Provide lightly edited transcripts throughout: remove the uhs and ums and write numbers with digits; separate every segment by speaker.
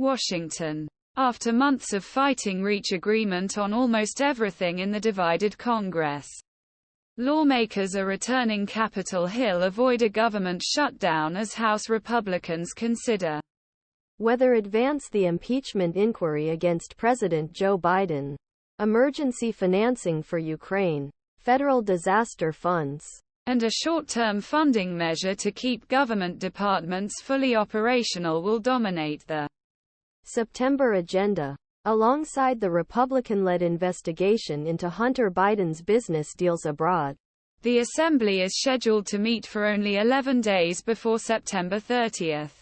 Speaker 1: Washington. After months of fighting, reach agreement on almost everything in the divided Congress. Lawmakers are returning Capitol Hill, avoid a government shutdown as House Republicans consider
Speaker 2: whether advance the impeachment inquiry against President Joe Biden, emergency financing for Ukraine, federal disaster funds,
Speaker 1: and a short-term funding measure to keep government departments fully operational will dominate the
Speaker 2: September agenda. Alongside the Republican-led investigation into Hunter Biden's business deals abroad,
Speaker 1: the Assembly is scheduled to meet for only 11 days before September 30th.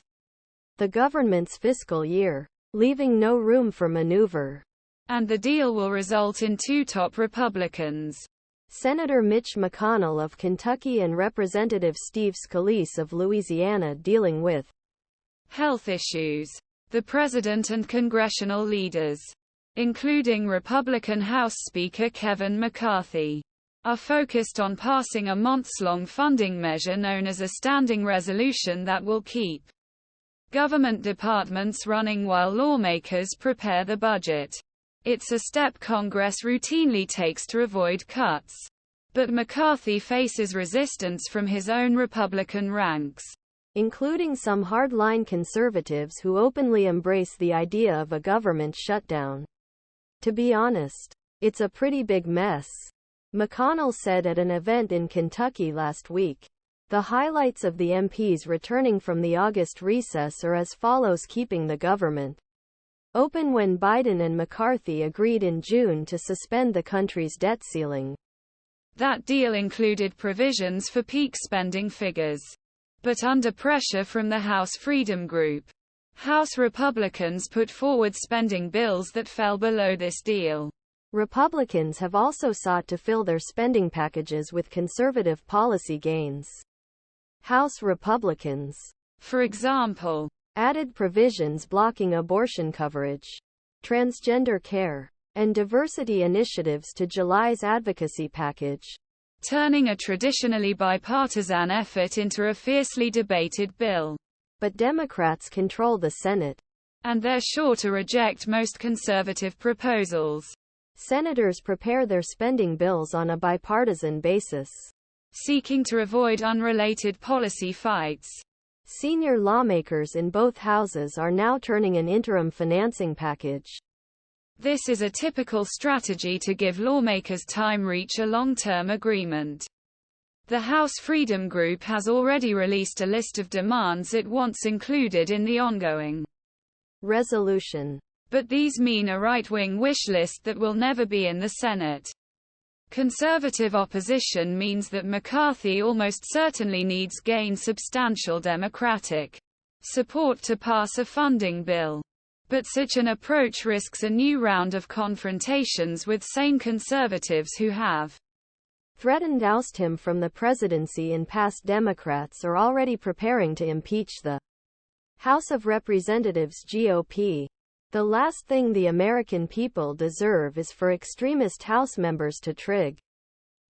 Speaker 2: The government's fiscal year, leaving no room for maneuver.
Speaker 1: And the deal will result in two top Republicans,
Speaker 2: Senator Mitch McConnell of Kentucky and Representative Steve Scalise of Louisiana, dealing with
Speaker 1: health issues. The president and congressional leaders, including Republican House Speaker Kevin McCarthy, are focused on passing a months-long funding measure known as a standing resolution that will keep government departments running while lawmakers prepare the budget. It's a step Congress routinely takes to avoid cuts. But McCarthy faces resistance from his own Republican ranks,
Speaker 2: including some hardline conservatives who openly embrace the idea of a government shutdown. To be honest, it's a pretty big mess, McConnell said at an event in Kentucky last week. The highlights of the MPs returning from the August recess are as follows: keeping the government open when Biden and McCarthy agreed in June to suspend the country's debt ceiling.
Speaker 1: That deal included provisions for peak spending figures. But under pressure from the House Freedom Group, House Republicans put forward spending bills that fell below this deal. Republicans
Speaker 2: have also sought to fill their spending packages with conservative policy gains. House Republicans,
Speaker 1: for example,
Speaker 2: added provisions blocking abortion coverage, transgender care, and diversity initiatives to July's advocacy package,
Speaker 1: turning a traditionally bipartisan effort into a fiercely debated bill.
Speaker 2: But Democrats control the Senate,
Speaker 1: and they're sure to reject most conservative proposals.
Speaker 2: Senators prepare their spending bills on a bipartisan basis,
Speaker 1: seeking to avoid unrelated policy fights.
Speaker 2: Senior lawmakers in both houses are now turning an interim financing package.
Speaker 1: This is a typical strategy to give lawmakers time to reach a long-term agreement. The House Freedom Group has already released a list of demands it wants included in the ongoing
Speaker 2: resolution.
Speaker 1: But these mean a right-wing wish list that will never be in the Senate. Conservative opposition means that McCarthy almost certainly needs to gain substantial Democratic support to pass a funding bill. But such an approach risks a new round of confrontations with sane conservatives who have
Speaker 2: threatened to oust him from the presidency in past. Democrats are already preparing to impeach the House of Representatives GOP. The last thing the American people deserve is for extremist House members to trigg